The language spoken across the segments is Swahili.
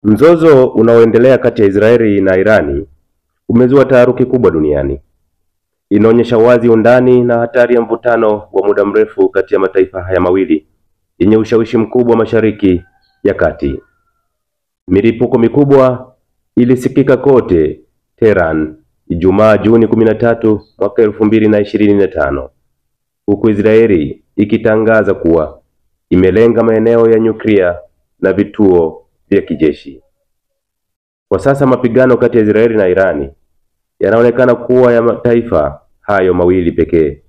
Mzozo unaoendelea kati ya Israeli na Irani umezua taharuki kubwa duniani. Inaonyesha wazi undani na hatari ya mvutano wa muda mrefu kati ya mataifa haya mawili yenye ushawishi mkubwa Mashariki ya Kati. Milipuko mikubwa ilisikika kote Tehran Ijumaa Juni 13 mwaka 2025, huku Israeli ikitangaza kuwa imelenga maeneo ya nyuklia na vituo vya kijeshi. Kwa sasa mapigano kati ya Israeli na Irani yanaonekana kuwa ya mataifa hayo mawili pekee.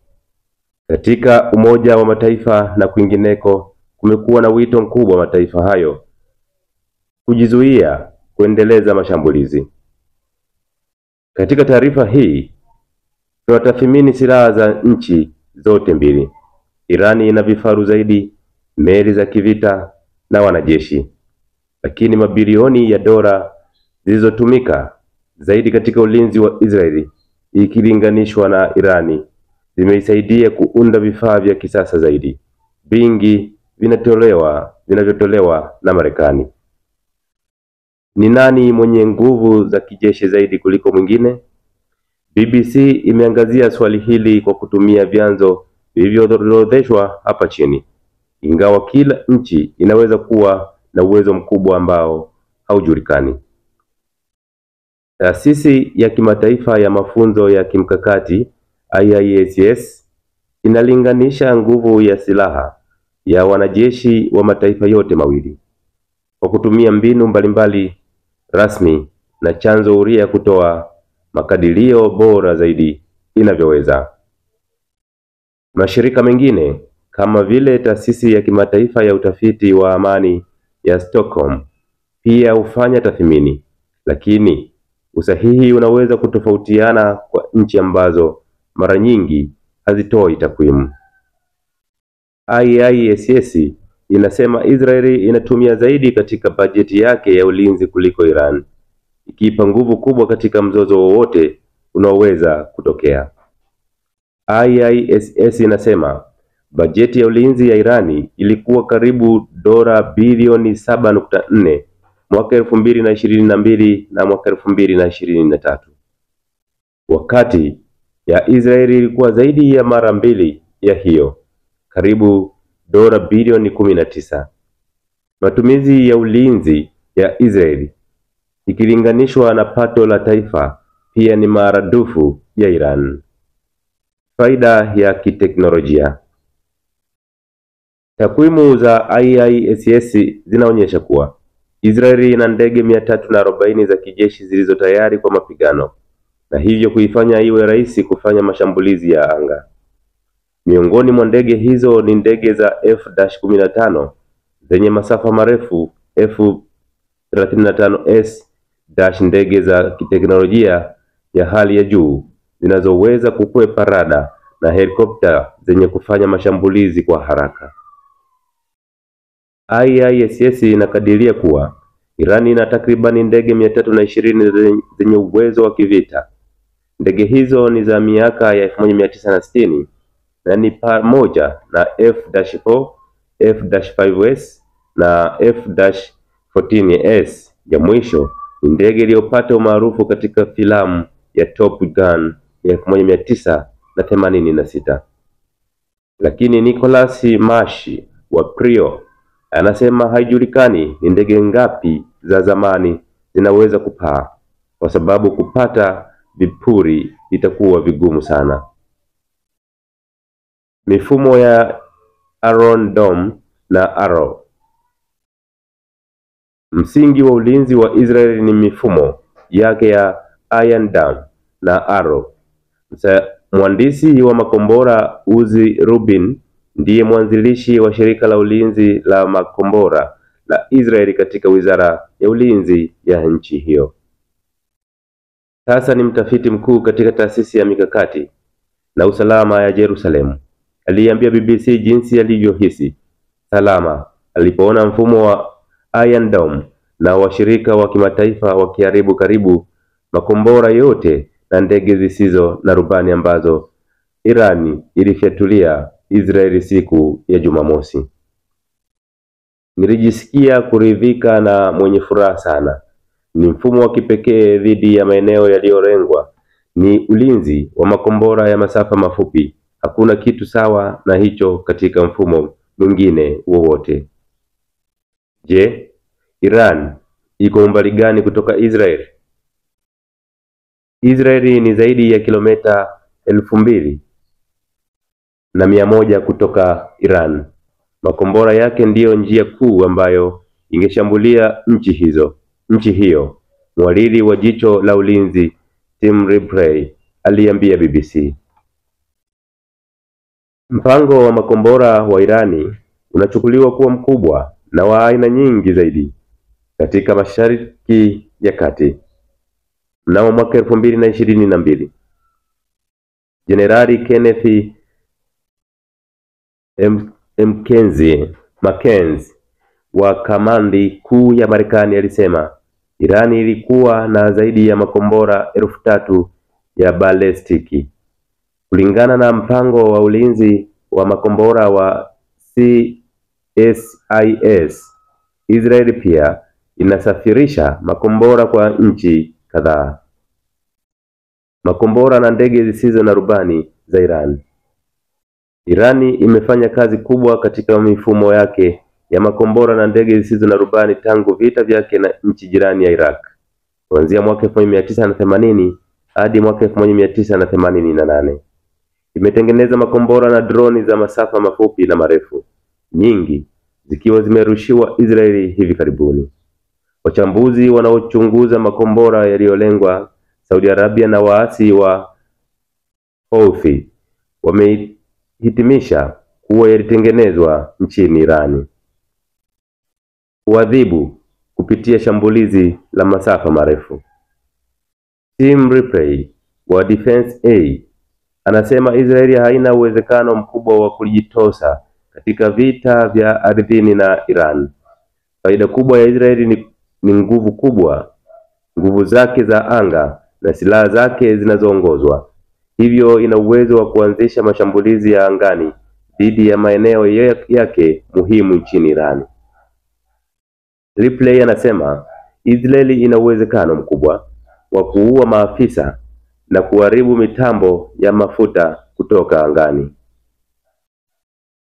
Katika Umoja wa Mataifa na kwingineko kumekuwa na wito mkubwa wa mataifa hayo kujizuia kuendeleza mashambulizi. Katika taarifa hii tunatathmini silaha za nchi zote mbili. Irani ina vifaru zaidi, meli za kivita na wanajeshi, lakini mabilioni ya dola zilizotumika zaidi katika ulinzi wa Israeli ikilinganishwa na Irani zimeisaidia kuunda vifaa vya kisasa zaidi, vingi vinavyotolewa na Marekani. Ni nani mwenye nguvu za kijeshi zaidi kuliko mwingine? BBC imeangazia swali hili kwa kutumia vyanzo vilivyoorodheshwa hapa chini. Ingawa kila nchi inaweza kuwa na uwezo mkubwa ambao haujulikani. Taasisi ya kimataifa ya mafunzo ya kimkakati IISS inalinganisha nguvu ya silaha ya wanajeshi wa mataifa yote mawili kwa kutumia mbinu mbalimbali rasmi na chanzo huria kutoa makadirio bora zaidi inavyoweza. Mashirika mengine kama vile taasisi ya kimataifa ya utafiti wa amani ya Stockholm pia hufanya tathmini, lakini usahihi unaweza kutofautiana kwa nchi ambazo mara nyingi hazitoi takwimu. IISS inasema Israeli inatumia zaidi katika bajeti yake ya ulinzi kuliko Iran, ikiipa nguvu kubwa katika mzozo wowote unaoweza kutokea. IISS inasema bajeti ya ulinzi ya Irani ilikuwa karibu dola bilioni 7.4 mwaka 2022 na mwaka 2023. Wakati ya Israeli ilikuwa zaidi ya mara mbili ya hiyo, karibu dola bilioni 19. Matumizi ya ulinzi ya Israeli ikilinganishwa na pato la taifa pia ni maradufu ya Iran. Faida ya kiteknolojia. Takwimu za IISS zinaonyesha kuwa Israeli ina ndege 340 za kijeshi zilizo tayari kwa mapigano, na hivyo kuifanya iwe rahisi kufanya mashambulizi ya anga. Miongoni mwa ndege hizo ni ndege za F-15 zenye masafa marefu, F-35S, ndege za kiteknolojia ya hali ya juu zinazoweza kukwepa rada, na helikopta zenye kufanya mashambulizi kwa haraka. IISS inakadiria kuwa Iran ina takribani ndege 320 zenye uwezo wa kivita. Ndege hizo ni za miaka ya 1960 na ni pamoja na F-4, F-5S na F-14S. Ya mwisho ni ndege iliyopata umaarufu katika filamu ya Top Gun ya 1986. Lakini Nicholas Marsh wa Prio anasema haijulikani ni ndege ngapi za zamani zinaweza kupaa, kwa sababu kupata vipuri itakuwa vigumu sana. Mifumo ya Iron Dome na Arrow. Msingi wa ulinzi wa Israeli ni mifumo yake ya Iron Dome na Arrow. Mhandisi wa makombora Uzi Rubin ndiye mwanzilishi wa shirika la ulinzi la makombora la Israeli katika wizara ya ulinzi ya nchi hiyo. Sasa ni mtafiti mkuu katika taasisi ya mikakati na usalama ya Jerusalem. Aliambia BBC jinsi alivyohisi salama alipoona mfumo wa Iron Dome na washirika wa kimataifa wakiharibu karibu makombora yote na ndege zisizo na rubani ambazo Irani ilifyatulia Israeli siku ya Jumamosi. Nilijisikia kuridhika na mwenye furaha sana. Ni mfumo wa kipekee dhidi ya maeneo yaliyolengwa. Ni ulinzi wa makombora ya masafa mafupi. Hakuna kitu sawa na hicho katika mfumo mwingine wowote. Je, Iran iko umbali gani kutoka Israeli? Israeli ni zaidi ya kilomita 2,100 kutoka Iran. Makombora yake ndiyo njia kuu ambayo ingeshambulia nchi hiyo. Mhariri wa Jicho la Ulinzi Tim Ripley aliambia BBC. Mpango wa makombora wa Irani unachukuliwa kuwa mkubwa na wa aina nyingi zaidi katika Mashariki ya Kati. Mnamo mwaka 2022, Jenerali Kenneth Mackenzie wa kamandi kuu ya Marekani alisema Irani ilikuwa na zaidi ya makombora 3,000 ya balestiki. Kulingana na mpango wa ulinzi wa makombora wa CSIS, Israeli pia inasafirisha makombora kwa nchi kadhaa. Makombora na ndege zisizo na rubani za Iran. Irani imefanya kazi kubwa katika mifumo yake ya makombora na ndege zisizo na rubani tangu vita vyake na nchi jirani ya Iraq, kuanzia mwaka 1980 hadi mwaka 1988. Imetengeneza makombora na droni za masafa mafupi na marefu, nyingi zikiwa zimerushiwa Israeli hivi karibuni. Wachambuzi wanaochunguza makombora yaliyolengwa Saudi Arabia na waasi wa Houthi wamehitimisha kuwa yalitengenezwa nchini Irani. Kuadhibu kupitia shambulizi la masafa marefu. Tim Ripley wa Defense Aid anasema Israeli haina uwezekano mkubwa wa kujitosa katika vita vya ardhini na Iran. Faida kubwa ya Israeli ni nguvu zake za anga na silaha zake zinazoongozwa. Hivyo ina uwezo wa kuanzisha mashambulizi ya angani dhidi ya maeneo yake muhimu nchini Iran. Ripley anasema Israeli ina uwezekano mkubwa wa kuua maafisa na kuharibu mitambo ya mafuta kutoka angani.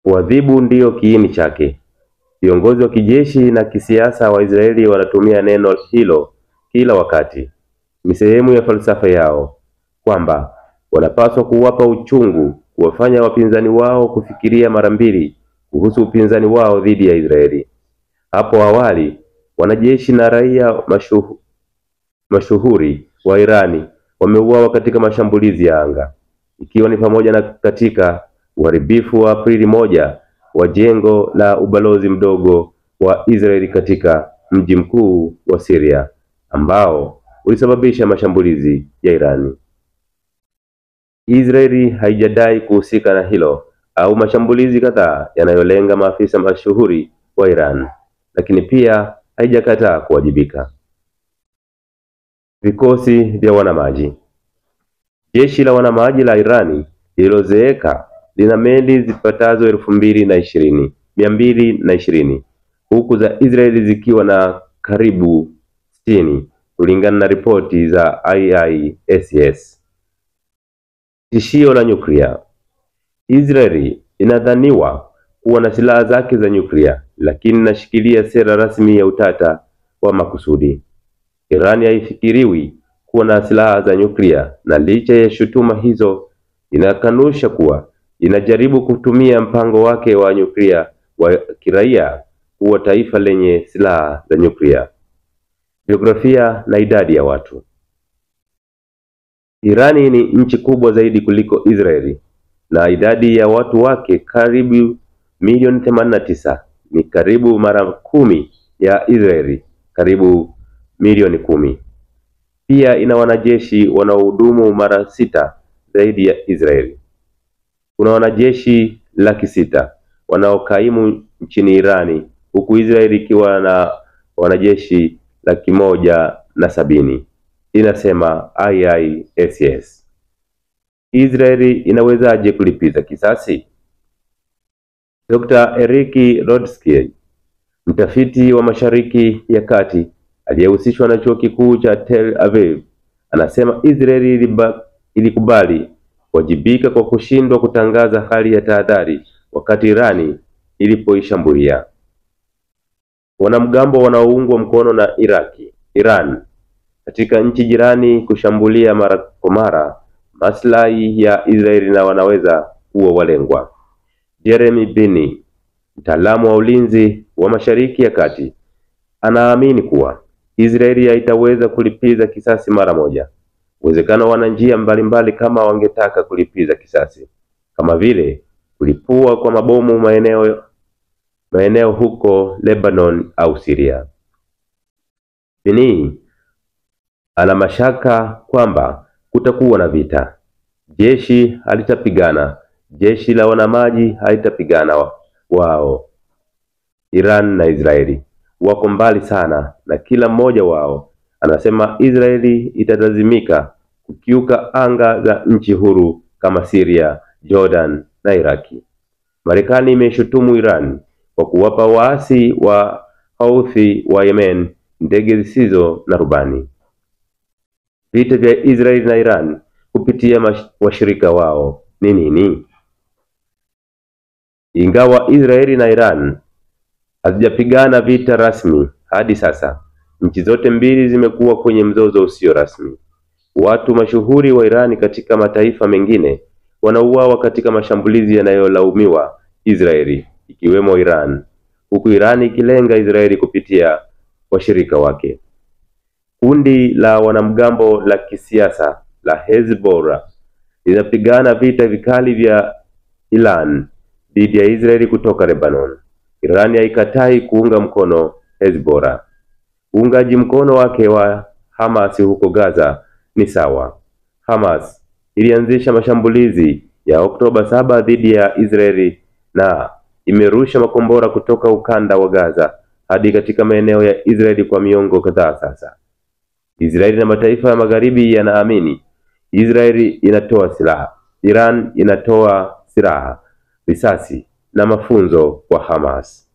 Kuadhibu ndiyo kiini chake. Viongozi wa kijeshi na kisiasa wa Israeli wanatumia neno hilo kila wakati. Ni sehemu ya falsafa yao kwamba wanapaswa kuwapa uchungu, kuwafanya wapinzani wao kufikiria mara mbili kuhusu upinzani wao dhidi ya Israeli. Hapo awali, wanajeshi na raia mashuhuri wa Irani wameuawa katika mashambulizi ya anga, ikiwa ni pamoja na katika uharibifu wa Aprili 1 wa jengo la ubalozi mdogo wa Israeli katika mji mkuu wa Syria, ambao ulisababisha mashambulizi ya Irani. Israeli haijadai kuhusika na hilo au mashambulizi kadhaa yanayolenga maafisa mashuhuri wa Iran, lakini pia haijakataa kuwajibika. Vikosi vya wanamaji. Jeshi la wanamaji la Irani lililozeeka lina meli zipatazo 220, huku za Israeli zikiwa na karibu 60, kulingana na ripoti za IISS. Tishio la nyuklia. Israeli inadhaniwa kuwa na silaha zake za nyuklia, lakini inashikilia sera rasmi ya utata wa makusudi. Iran haifikiriwi kuwa na silaha za nyuklia, na licha ya shutuma hizo inakanusha kuwa inajaribu kutumia mpango wake wa nyuklia wa kiraia kuwa taifa lenye silaha za nyuklia. Jiografia na idadi ya watu. Irani ni nchi kubwa zaidi kuliko Israeli, na idadi ya watu wake karibu milioni 89, ni karibu mara 10 ya Israeli, karibu milioni 10. Pia ina wanajeshi wanaohudumu mara 6 zaidi ya Israeli. Kuna wanajeshi 600,000 wanaokaimu nchini Irani, huku Israeli ikiwa na wanajeshi 170,000, inasema IISS. Israeli inawezaje kulipiza kisasi? Dr. Eric Rodsky Mtafiti wa Mashariki ya Kati aliyehusishwa na chuo kikuu cha Tel Aviv anasema Israeli ilikubali kuwajibika kwa kushindwa kutangaza hali ya tahadhari wakati Irani ilipoishambulia. Wanamgambo wanaoungwa mkono na Iran katika nchi jirani kushambulia mara kwa mara maslahi ya Israeli na wanaweza kuwa walengwa. Jeremy Bini, mtaalamu wa ulinzi wa Mashariki ya Kati, anaamini kuwa Israeli haitaweza kulipiza kisasi mara moja. Uwezekano wana njia mbalimbali kama wangetaka kulipiza kisasi, kama vile kulipua kwa mabomu maeneo huko Lebanon au Syria. Bini ana mashaka kwamba kutakuwa na vita. Jeshi halitapigana, jeshi la wanamaji halitapigana wao. Iran na Israeli wako mbali sana, na kila mmoja wao anasema Israeli italazimika kukiuka anga za nchi huru kama Syria, Jordan na Iraki. Marekani imeshutumu Iran kwa kuwapa waasi wa Houthi wa Yemen ndege zisizo na rubani. Vita vya Israeli na Iran kupitia washirika wao ni nini? Ingawa Israeli na Iran hazijapigana vita rasmi hadi sasa, nchi zote mbili zimekuwa kwenye mzozo usio rasmi. Watu mashuhuri wa Irani katika mataifa mengine wanauawa katika mashambulizi yanayolaumiwa Israeli, ikiwemo Iran, huku Irani ikilenga Israeli kupitia washirika wake. Kundi la wanamgambo la kisiasa la Hezbollah linapigana vita vikali vya Iran dhidi ya Israeli kutoka Lebanon. Iran haikatai kuunga mkono Hezbollah. Uungaji mkono wake wa Hamas huko Gaza ni sawa. Hamas ilianzisha mashambulizi ya Oktoba 7 dhidi ya Israeli na imerusha makombora kutoka ukanda wa Gaza hadi katika maeneo ya Israeli kwa miongo kadhaa sasa. Israeli na mataifa ya magharibi yanaamini Israeli inatoa silaha, Iran inatoa silaha, risasi na mafunzo kwa Hamas.